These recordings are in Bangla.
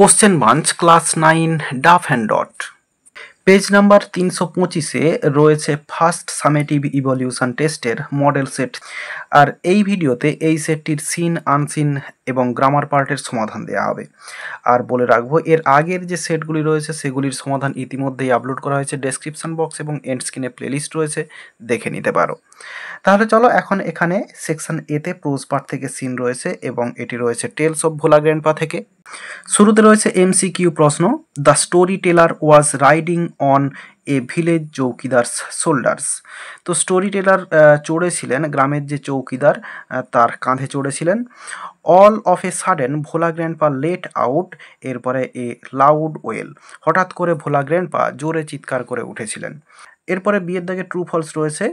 Question bunch class 9 Duff and dot page number 325-এ রয়েছে ফার্স্ট সামেটিভ ইভলিউশন টেস্টের মডেল সেট। আর এই ভিডিওতে এই সেটটির সিন আনসিন এবং গ্রামার পার্টের সমাধান দেওয়া হবে। আর বলে রাখবো, এর আগের যে সেটগুলি রয়েছে সেগুলির সমাধান ইতিমধ্যেই আপলোড করা হয়েছে। ডেসক্রিপশন বক্স এবং এন্ড স্ক্রিনে প্লেলিস্ট রয়েছে, দেখে নিতে পারো। তাহলে চলো, এখন এখানে সেকশন এতে প্রোজ পার্ট থেকে সিন রয়েছে এবং এটি রয়েছে টেলস অফ ভোলা গ্র্যান্ডপা থেকে। শুরুতে রয়েছে এমসিকিউ প্রশ্ন। The story teller was riding on a village chowkidar's shoulders. তো স্টোরি টেলার চড়েছিলেন, গ্রামের যে চৌকিদার তার কাঁধে চড়েছিলেন। All of a sudden Bhola grandpa let out, এরপরে এ লাউড ওয়েল, হঠাৎ করে ভোলা গ্র্যান্ডপা জোরে চিৎকার করে উঠেছিলেন। এরপরে বিয়ের দাগে ট্রু ফলস রয়েছে।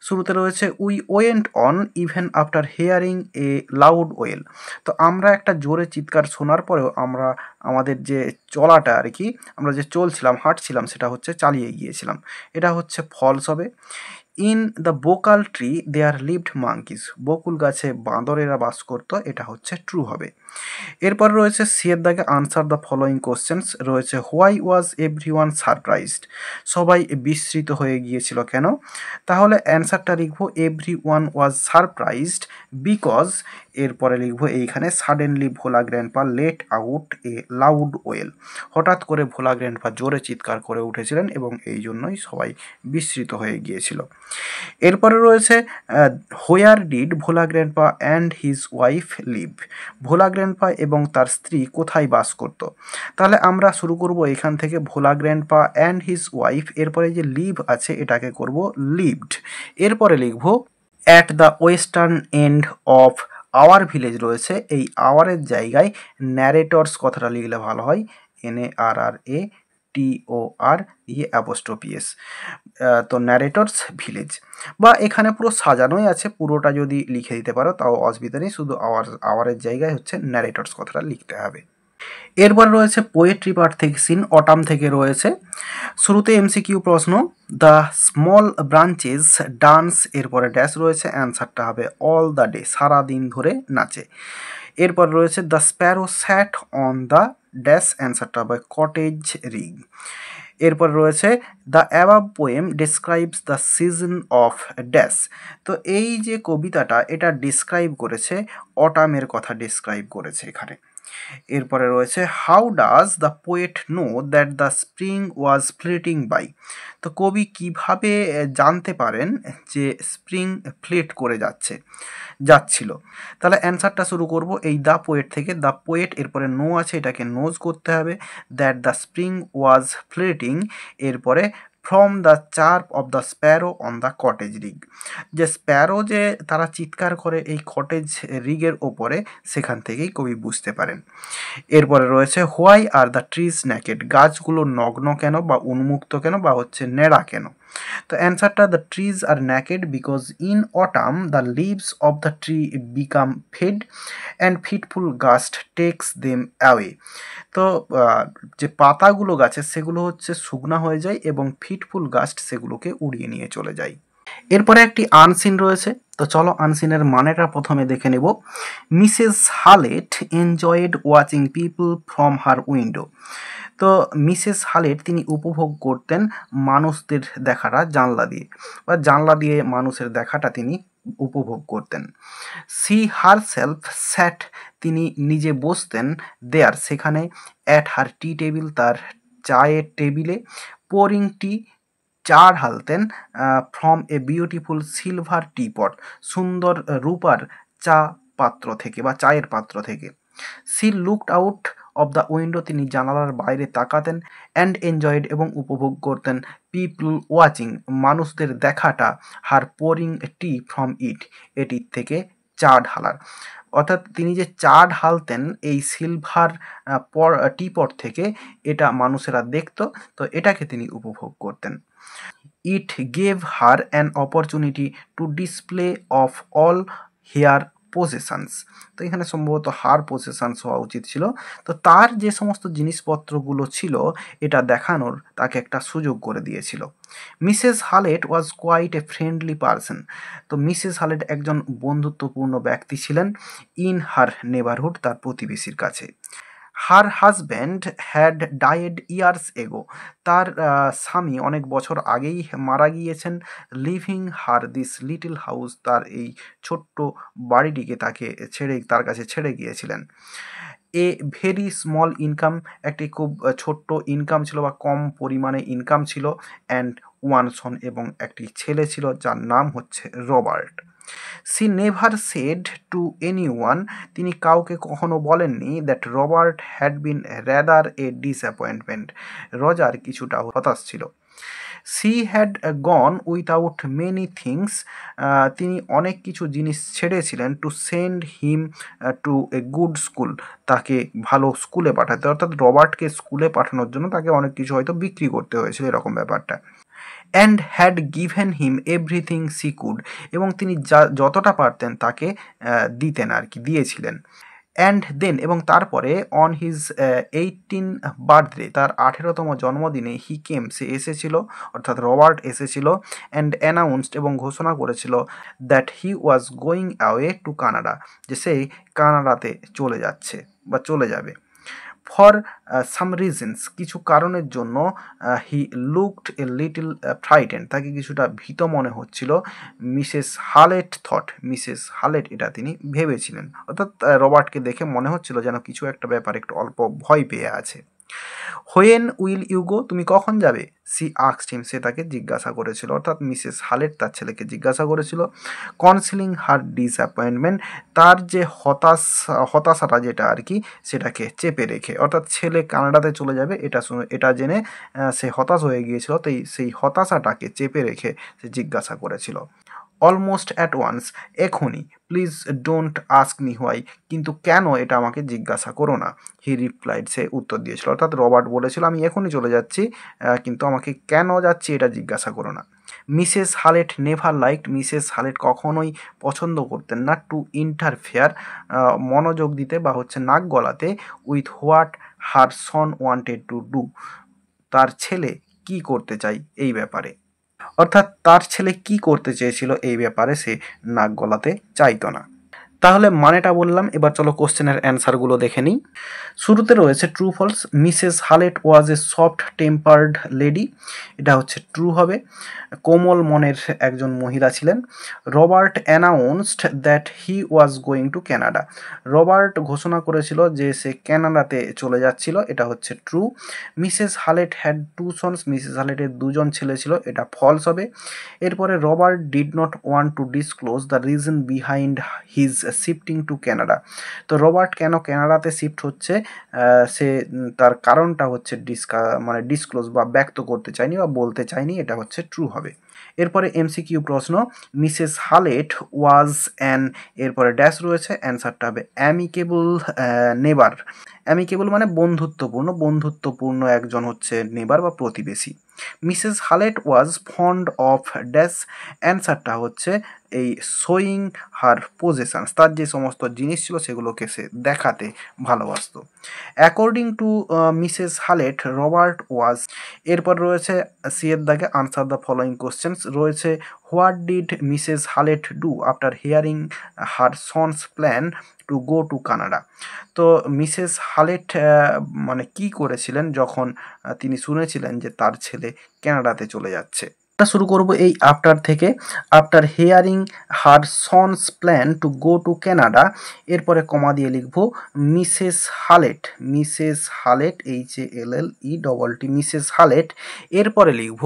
শুরুতে রয়েছে we went on even after hearing A loud well. তো আমরা একটা জোরে চিৎকার শোনার পরেও আমরা আমাদের যে চলাটা আর কি, আমরা যে চলছিলাম, হাঁটছিলাম, সেটা হচ্ছে চালিয়ে গিয়েছিলাম। এটা হচ্ছে ফলস হবে। In the bakul tree there lived monkeys, বকুল গাছে বাঁদরেরা বাস করতো, এটা হচ্ছে ট্রু হবে। এরপর রয়েছে সিয়ের দাগে আনসার দ্য ফলোয়িং কোশ্চেন্স রয়েছে। হোয়াই ওয়াজ এভরিওয়ান সারপ্রাইজড, সবাই বিস্মিত হয়ে গিয়েছিল কেন? তাহলে অ্যান্সারটা লিখবো এভরিওয়ান ওয়াজ সারপ্রাইজড বিকজ, এরপরে লিখবো এইখানে সাডেনলি ভোলা গ্র্যান্ডপা লেট আউট এ লাউড ওয়েল, হঠাৎ করে ভোলা গ্র্যান্ডপা জোরে চিৎকার করে উঠেছিলেন এবং এই জন্যই সবাই বিস্মিত হয়ে গিয়েছিল। এরপরে রয়েছে where did Bhola grandpa and his wife live, Bhola grandpa এবং তার স্ত্রী কোথায় বাস করত? তাহলে আমরা শুরু করব এখান থেকে, ভোলা গ্র্যান্ডপা অ্যান্ড হিজ ওয়াইফ, এরপরে যে লিভ আছে এটাকে করব লিভড। এরপরে লিখব at the western end of our village রয়েছে, এই আওয়ারের জায়গায় ন্যারেটরস কথাটা লিখলে ভালো হয়, NARATOR অ্যাপোস্ট্রোপি-S। তো ন্যারেটরস ভিলেজ, বা এখানে পুরো সাজানোই আছে, পুরোটা যদি লিখে দিতে পারো তাও অসুবিধা নেই, শুধু আওয়ারের জায়গায় হচ্ছে ন্যারেটরস কথাটা লিখতে হবে। এরপর রয়েছে পোয়েট্রি পার্ট থেকে সিন, অটাম থেকে রয়েছে। শুরুতে এমসিকিউ প্রশ্ন, দ্য স্মল ব্রাঞ্চেস ডান্স, এরপরে ড্যাশ রয়েছে, অ্যান্সারটা হবে অল দ্য ডে, সারাদিন ধরে নাচে। এরপর রয়েছে the sparrow sat on the dash, অ্যান্সারটা হবে কটেজ রিগ। এরপর রয়েছে the above poem describes the season of dash. তো এই যে কবিতাটা এটা ডিসক্রাইব করেছে, অটামের কথা ডিসক্রাইব করেছে এখানে। এরপরে রয়েছে how does the poet know that the spring was fleeting by. তো কবি কিভাবে জানতে পারেন যে স্প্রিং ফ্লিট করে যাচ্ছিল? তাহলে অ্যান্সারটা শুরু করব এই দ্য পোয়েট থেকে। দ্য পোয়েট, এরপরে নো আছে, এটাকে নোজ করতে হবে। That the spring was fleeting, এরপরে from the chirp of the sparrow on the cottage rig, যে স্প্যারো যে তারা চিৎকার করে এই কটেজ রিগের ওপরে, সেখান থেকেই কবি বুঝতে পারেন। এরপরে রয়েছে why are the trees naked, গাছগুলো নগ্ন কেন বা উন্মুক্ত কেন বা হচ্ছে নেড়া কেন? তো অ্যান্সারটা the trees are naked because in autumn the leaves of the tree become fade and fitful gust takes them away. তো যে পাতাগুলো গাছের সেগুলো হচ্ছে শুকনা হয়ে যায় এবং ফিটফুল গাস্ট সেগুলোকে উড়িয়ে নিয়ে চলে যায়। এরপরে একটি আনসিন রয়েছে, তো চলো আনসিনের মানেটা প্রথমে দেখে নেব। Mrs Hallet enjoyed watching people from her window. তো মিসেস হালেট তিনি উপভোগ করতেন মানুষদের দেখাটা জানলা দিয়ে, বা জানলা দিয়ে মানুষের দেখাটা তিনি উপভোগ করতেন। সি হার সেলফ স্যাট, তিনি নিজে বসতেন, দেয়ার সেখানে, অ্যাট হার টি টেবিল, তার চায়ের টেবিলে, পোরিং টি, চা ঢালতেন, from a beautiful silver teapot, সুন্দর রূপার চা পাত্র থেকে বা চায়ের পাত্র থেকে। She looked out of the window, তিনি জানালার বাইরে তাকাতেন, অ্যান্ড এনজয়েড এবং উপভোগ করতেন, পিপল ওয়াচিং মানুষদের দেখাটা, হার পোরিং টি ফ্রম ইট এটির থেকে চা ঢালার। অর্থাৎ তিনি যে চা ঢালতেন এই সিলভার টিপট থেকে, এটা মানুষেরা দেখতো, তো এটাকে তিনি উপভোগ করতেন। It gave her an opportunity to display of all her possessions. তো এখানে সম্ভবত হার পজেশনস হওয়া উচিত ছিল। তো তার যে সমস্ত জিনিসপত্রগুলো ছিল এটা দেখানোর তাকে একটা সুযোগ করে দিয়েছিল। Mrs Hallet was quite a friendly person. তো মিসেস হালেট একজন বন্ধুত্বপূর্ণ ব্যক্তি ছিলেন, ইন হার নেবারহুড, তার প্রতিবেশীর কাছে। হার husband had died years ago, তার স্বামী অনেক বছর আগেই মারা গিয়েছেন। Living her this little house, তার এই ছোট্ট বাড়িটিকে তার কাছে ছেড়ে গিয়েছিলেন। এ ভেরি স্মল ইনকাম, একটি খুব ছোট্ট ইনকাম ছিল বা কম পরিমাণে ইনকাম ছিল। অ্যান্ড ওয়ান সন, এবং একটি ছেলে ছিল যার নাম হচ্ছে Robert. She never said to anyone, তিনি কাউকে কখনো বলেননি that Robert had been rather a disappointment, Roger কিছুটা হতাশ ছিল। She had gone without many things, তিনি অনেক কিছু জিনিস ছেড়েছিলেন to send him to a good school, তাকে ভালো স্কুলে পাঠাতে, অর্থাৎ রবার্টকে স্কুলে পাঠানোর জন্য তাকে অনেক কিছু হয়তো বিক্রি করতে হয়েছিল, এরকম ব্যাপারটা। And had given him everything C could, এবং তিনি যতটা পারতেন তাকে দিতেন আর কি, দিয়েছিলেন। অ্যান্ড দেন, এবং তারপরে অন হিজ 18 বার্থডে, তার 18তম জন্মদিনে হি কেম, সে এসেছিল, অর্থাৎ রবার্ট এসেছিল। অ্যান্ড অ্যানাউন্সড, এবং ঘোষণা করেছিল that he was going away to Canada, যে সে কানাডাতে চলে যাচ্ছে বা চলে যাবে। ফর সাম রিজনস, কিছু কারণের জন্য, he looked a little frightened, তাকে কিছুটা ভীত মনে হচ্ছিল। মিসেস হালেট থট, মিসেস হালেট এটা তিনি ভেবেছিলেন, অর্থাৎ রবার্টকে দেখে মনে হচ্ছিল যেন কিছু একটা ব্যাপার একটু অল্প ভয় পেয়ে আছে। হোয়েন উইল ইউ গো, তুমি কখন যাবে? সি আক্সড হিম, সে তাকে জিজ্ঞাসা করেছিল, অর্থাৎ মিসেস হালেট তার ছেলেকে জিজ্ঞাসা করেছিল। কনসিলিং হার ডিসঅ্যাপয়েন্টমেন্ট, তার যে হতাশাটা যেটা আর কি, সেটাকে চেপে রেখে, অর্থাৎ ছেলে কানাডাতে চলে যাবে এটা জেনে সে হতাশ হয়ে গিয়েছিল, তাই সেই হতাশাটাকে চেপে রেখে সে জিজ্ঞাসা করেছিল। অলমোস্ট অ্যাট ওয়ান্স, এখনই। Please don't ask me why, কিন্তু কেন এটা আমাকে জিজ্ঞাসা করো না। হি রিপ্লাইড, সে উত্তর দিয়েছিল, অর্থাৎ রবার্ট বলেছিল আমি এখনই চলে যাচ্ছি, কিন্তু আমাকে কেন যাচ্ছি এটা জিজ্ঞাসা করো না। মিসেস হালেট নেভার লাইকড, মিসেস হালেট কখনোই পছন্দ করতেন না টু ইন্টারফেয়ার, মনোযোগ দিতে বা হচ্ছে নাক গলাতে, with what her Son wanted to do, তার ছেলে কি করতে চাই এই ব্যাপারে, অর্থাৎ তার ছেলে কি করতে চেয়েছিল এই ব্যাপারে সে নাক গলাতে চাইতো না। তাহলে মানেটা বললাম, এবার চলো কোশ্চেনের অ্যান্সারগুলো দেখে নিই। শুরুতে রয়েছে true false, Mrs Hallet was a soft tempered lady, এটা হচ্ছে ট্রু হবে, কোমল মনের একজন মহিলা ছিলেন। Robert announced that he was going to Canada, Robert ঘোষণা করেছিল যে সে ক্যানাডাতে চলে যাচ্ছিল, এটা হচ্ছে true. Mrs Hallet had two sons, Mrs হালেটের দুজন ছেলে ছিল, এটা ফলস হবে। এরপরে Robert did not want to disclose the reason behind his shifting to Canada, তো রবার্ট কেন ক্যানাডাতে শিফট হচ্ছে সে তার কারণটা হচ্ছে ডিসক্লোজ বা ব্যক্ত করতে চায়নি বা বলতে চায়নি, এটা হচ্ছে ট্রু হবে। এরপরে এমসিকিউ প্রশ্ন, মিসেস হালেট ওয়াজ অ্যান, এরপরে ড্যাশ রয়েছে, অ্যান্সারটা হবে অ্যামিকেবল নেবার, অ্যামিকেবল মানে বন্ধুত্বপূর্ণ একজন হচ্ছে নেবার বা প্রতিবেশী। Mrs Hallet was fond of dash, অ্যান্সারটা হচ্ছে এই শোয়িং হার পজেশনস, তার যে সমস্ত জিনিস ছিল সেগুলোকে সে দেখাতে ভালোবাসত। According to Mrs Hallet Robert was, এরপর রয়েছে সি এর দাগে আনসার দ্য ফলোয়িং কোশ্চেন্স রয়েছে। What did Mrs Hallet do after hearing her son's plan to go to Canada, তো মিসেস হালেট মানে কি করেছিলেন যখন তিনি শুনেছিলেন যে তার ছেলে ক্যানাডাতে চলে যাচ্ছে। শুরু করব এই আফটার থেকে। After hearing her son's plan to go to Canada, এরপরে কমা দিয়ে লিখব Mrs Hallet, Mrs Hallet HALLET, Mrs Hallet, এরপরে লিখব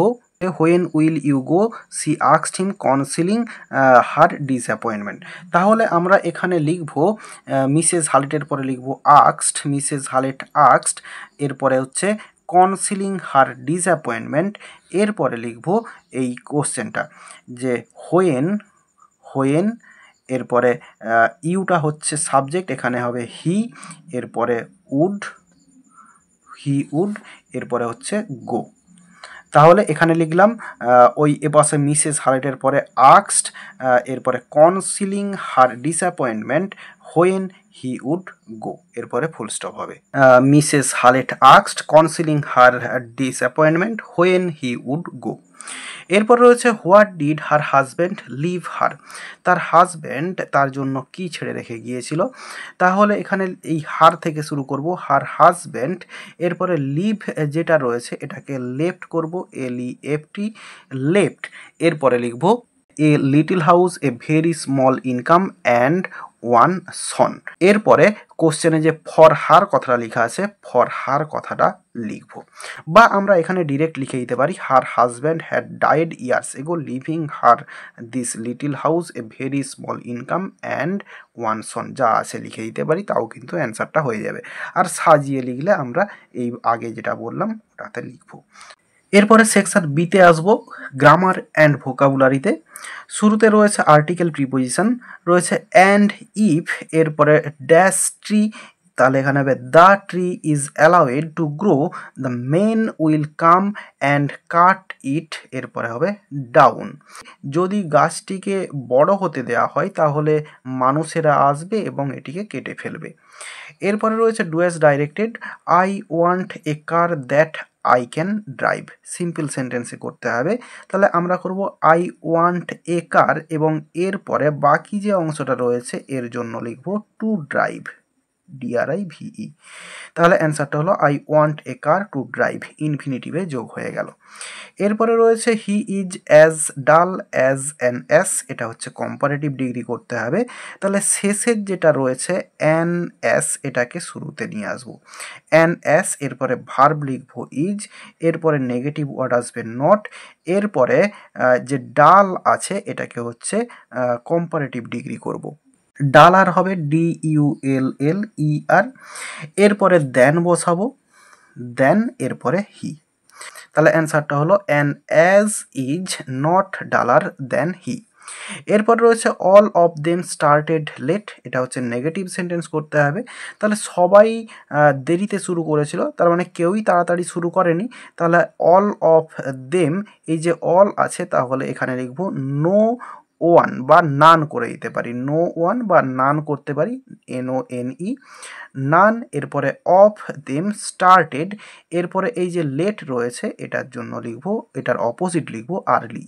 when will you go, she asked him concealing her disappointment. তাহলে আমরা এখানে লিখব মিসেস হালেটের পরে লিখব আস্কড, মিসেস হালেট আস্কড, এরপরে হচ্ছে কনসিলিং হার ডিসঅ্যাপয়েন্টমেন্ট, এরপরে লিখব এই কোশ্চেনটা যে হোয়েন, এরপরে ইউটা হচ্ছে সাবজেক্ট, এখানে হবে হি, এরপরে উড, এরপরে হচ্ছে গো। তাহলে এখানে লিখলাম ওই এপাশে মিসেস হালেটের পরে আস্কড, এরপরে concealing her disappointment when he would go, এরপরে ফুল স্টপ হবে। Mrs Hallet asked concealing her disappointment when he would go. এরপর রয়েছে what did her husband leave her, তার হাজব্যান্ড তার জন্য কি ছেড়ে রেখে গিয়েছিল। তাহলে এখানে এই হার থেকে শুরু করব, হার হাজব্যান্ড, এরপরে লিভ যেটা রয়েছে এটাকে লেফট করব, LEFT, লেফট। এরপরে লিখব a little house, a very small income and one son. এরপরে কোশ্চেনে যে ফর হার কথাটা লেখা আছে, ফর হার কথাটা লিখব, বা আমরা এখানে ডিরেক্ট লিখে দিতে পারি her husband had died years ago leaving her this little house, a very small income and one son, যা আছে লিখে দিতে পারি, তাও কিন্তু অ্যান্সারটা হয়ে যাবে। আর সাজিয়ে লিখলে আমরা এই আগে যেটা বললাম ওটাতে লিখব। এরপরে সেকশন বিতে আসবো, গ্রামার অ্যান্ড ভোকাবুলারিতে। শুরুতে রয়েছে আর্টিকেল প্রিপোজিশন, রয়েছে অ্যান্ড ইফ, এরপরে ড্যাশ ট্রি, তাহলে এখানে হবে the tree is allowed to grow, the men will come and cut it, এরপরে হবে ডাউন। যদি গাছটিকে বড় হতে দেওয়া হয় তাহলে মানুষেরা আসবে এবং এটিকে কেটে ফেলবে। এরপরে রয়েছে do as directed, I want a car that I can drive, simple সেন্টেন্সে করতে হবে। তাহলে আমরা করব আই ওয়ান্ট এ কার, এবং এরপরে বাকি যে অংশটা রয়েছে এর জন্য লিখব টু ড্রাইভ, DRIVE। তাহলে অ্যান্সারটা হলো I want a car to drive, ইনফিনিটিভে যোগ হয়ে গেল। এরপরে রয়েছে he is as dull as an ass, এটা হচ্ছে কম্পারেটিভ ডিগ্রি করতে হবে। তাহলে শেষের যেটা রয়েছে অ্যান অ্যাস, এটাকে শুরুতে নিয়ে আসবো, অ্যান অ্যাস, এরপরে ভার্ব লিখবো ইজ, এরপরে নেগেটিভ ওয়ার্ড আসবে নট, এরপরে যে ডাল আছে এটাকে হচ্ছে কম্পারেটিভ ডিগ্রি করব, ডালার হবে DULLER, এরপরে দেন বসাবো, দেন এরপরে হি। তাহলে অ্যান্সারটা হলো an as is not duller than he. এরপর রয়েছে all of them started late, এটা হচ্ছে নেগেটিভ সেন্টেন্স করতে হবে। তাহলে সবাই দেরিতে শুরু করেছিল, তার মানে কেউই তাড়াতাড়ি শুরু করেনি। তাহলে অল অফ দেম, এই যে অল আছে তাহলে এখানে লিখব নো ওয়ান, বা নান করে দিতে পারি, নো ওয়ান বা নান করতে পারি, NONE, নান। এরপরে অফ দেম স্টার্টেড, এরপরে এই যে লেট রয়েছে এটার জন্য লিখব, এটার অপোজিট লিখব আর্লি,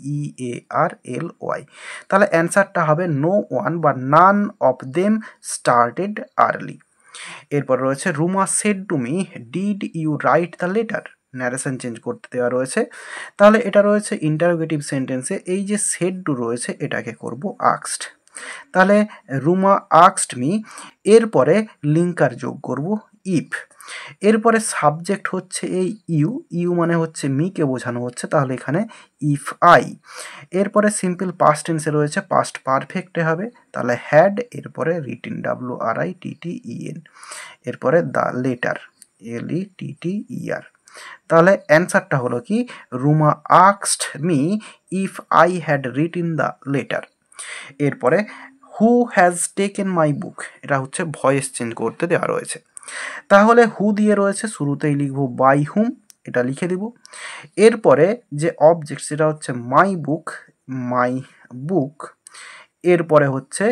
EARLY। তাহলে অ্যান্সারটা হবে নো ওয়ান বা none of them started early. এরপর রয়েছে Ruma said to me did you write the letter, narration change করতে দেওয়া রয়েছে। তাহলে এটা রয়েছে ইন্টারোগেটিভ সেন্টেন্সে, এই যে সেড টু রয়েছে এটাকে করব আক্সড। তাহলে রুমা আক্সড মি, এরপরে লিঙ্কার যোগ করব ইফ। এরপরে সাবজেক্ট হচ্ছে এই ইউ মানে হচ্ছে মিকে বোঝানো হচ্ছে, তাহলে এখানে ইফ আই। এরপরে সিম্পল পাস্ট টেন্সে রয়েছে, পাস্ট পারফেক্টে হবে, তাহলে হ্যাড, এরপরে রিটিন WRITTEN, এরপরে দ্য লেটার LETTER। তাহলে অ্যান্সারটা হলো কি রুমা আক্সড me if I had written the letter. এরপরে হু হ্যাজ টেকেন মাই বুক, এটা হচ্ছে ভয়েস চেঞ্জ করতে দেওয়া রয়েছে। তাহলে হু দিয়ে রয়েছে, শুরুতেই লিখব বাই হুম, এটা লিখে দিব। এরপরে যে অবজেক্ট সেটা হচ্ছে মাই বুক, এরপরে হচ্ছে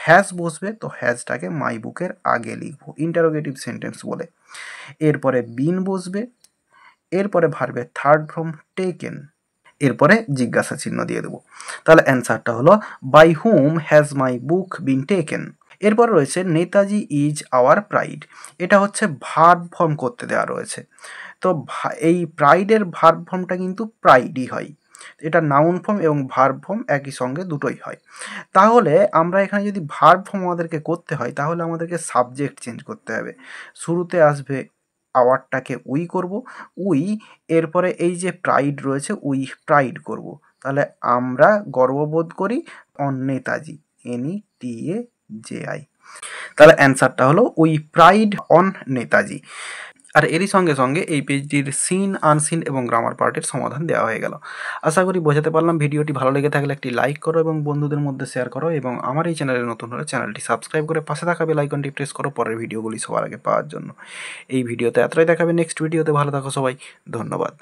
হ্যাজ বসবে, তো হ্যাজটাকে মাই বুকের আগে লিখব ইন্টারোগেটিভ সেন্টেন্স বলে। এরপরে বিন বসবে, এরপরে ভার্বের থার্ড ফর্ম টেকেন, এরপরে জিজ্ঞাসা চিহ্ন দিয়ে দেবো। তাহলে অ্যান্সারটা হলো by whom has my book been taken. এরপর রয়েছে নেতাজি ইজ আওয়ার প্রাইড, এটা হচ্ছে ভার্ব ফর্ম করতে দেওয়া রয়েছে। তো এই প্রাইডের ভার্ব ফর্মটা কিন্তু প্রাইডই হয়, এটা নাউন ফর্ম এবং ভার্ব ফর্ম একই সঙ্গে দুটোই হয়। তাহলে আমরা এখানে যদি ভার্ব ফর্ম আমাদেরকে করতে হয় তাহলে আমাদেরকে সাবজেক্ট চেঞ্জ করতে হবে, শুরুতে আসবে আওয়ারটাকে উই করব, উই, এরপরে এই যে প্রাইড রয়েছে উই প্রাইড করব। তাহলে আমরা গর্ববোধ করি অন নেতাজি, NETAJI। তাহলে অ্যান্সারটা হলো উই প্রাইড অন নেতাজি। আর এরই সঙ্গে সঙ্গে এই পেজটির সিন, আনসিন এবং গ্রামার পার্টের সমাধান দেওয়া হয়ে গেল। আশা করি বোঝাতে পারলাম। ভিডিওটি ভালো লেগে থাকলে একটি লাইক করো এবং বন্ধুদের মধ্যে শেয়ার করো, এবং আমার এই চ্যানেলে নতুন হলে চ্যানেলটি সাবস্ক্রাইব করে পাশে থাকা বেল আইকনটি প্রেস করো পরের ভিডিওগুলি সবার আগে পাওয়ার জন্য। এই ভিডিওতে এতটাই, দেখাবে নেক্সট ভিডিওতে। ভালো থাকো সবাই, ধন্যবাদ।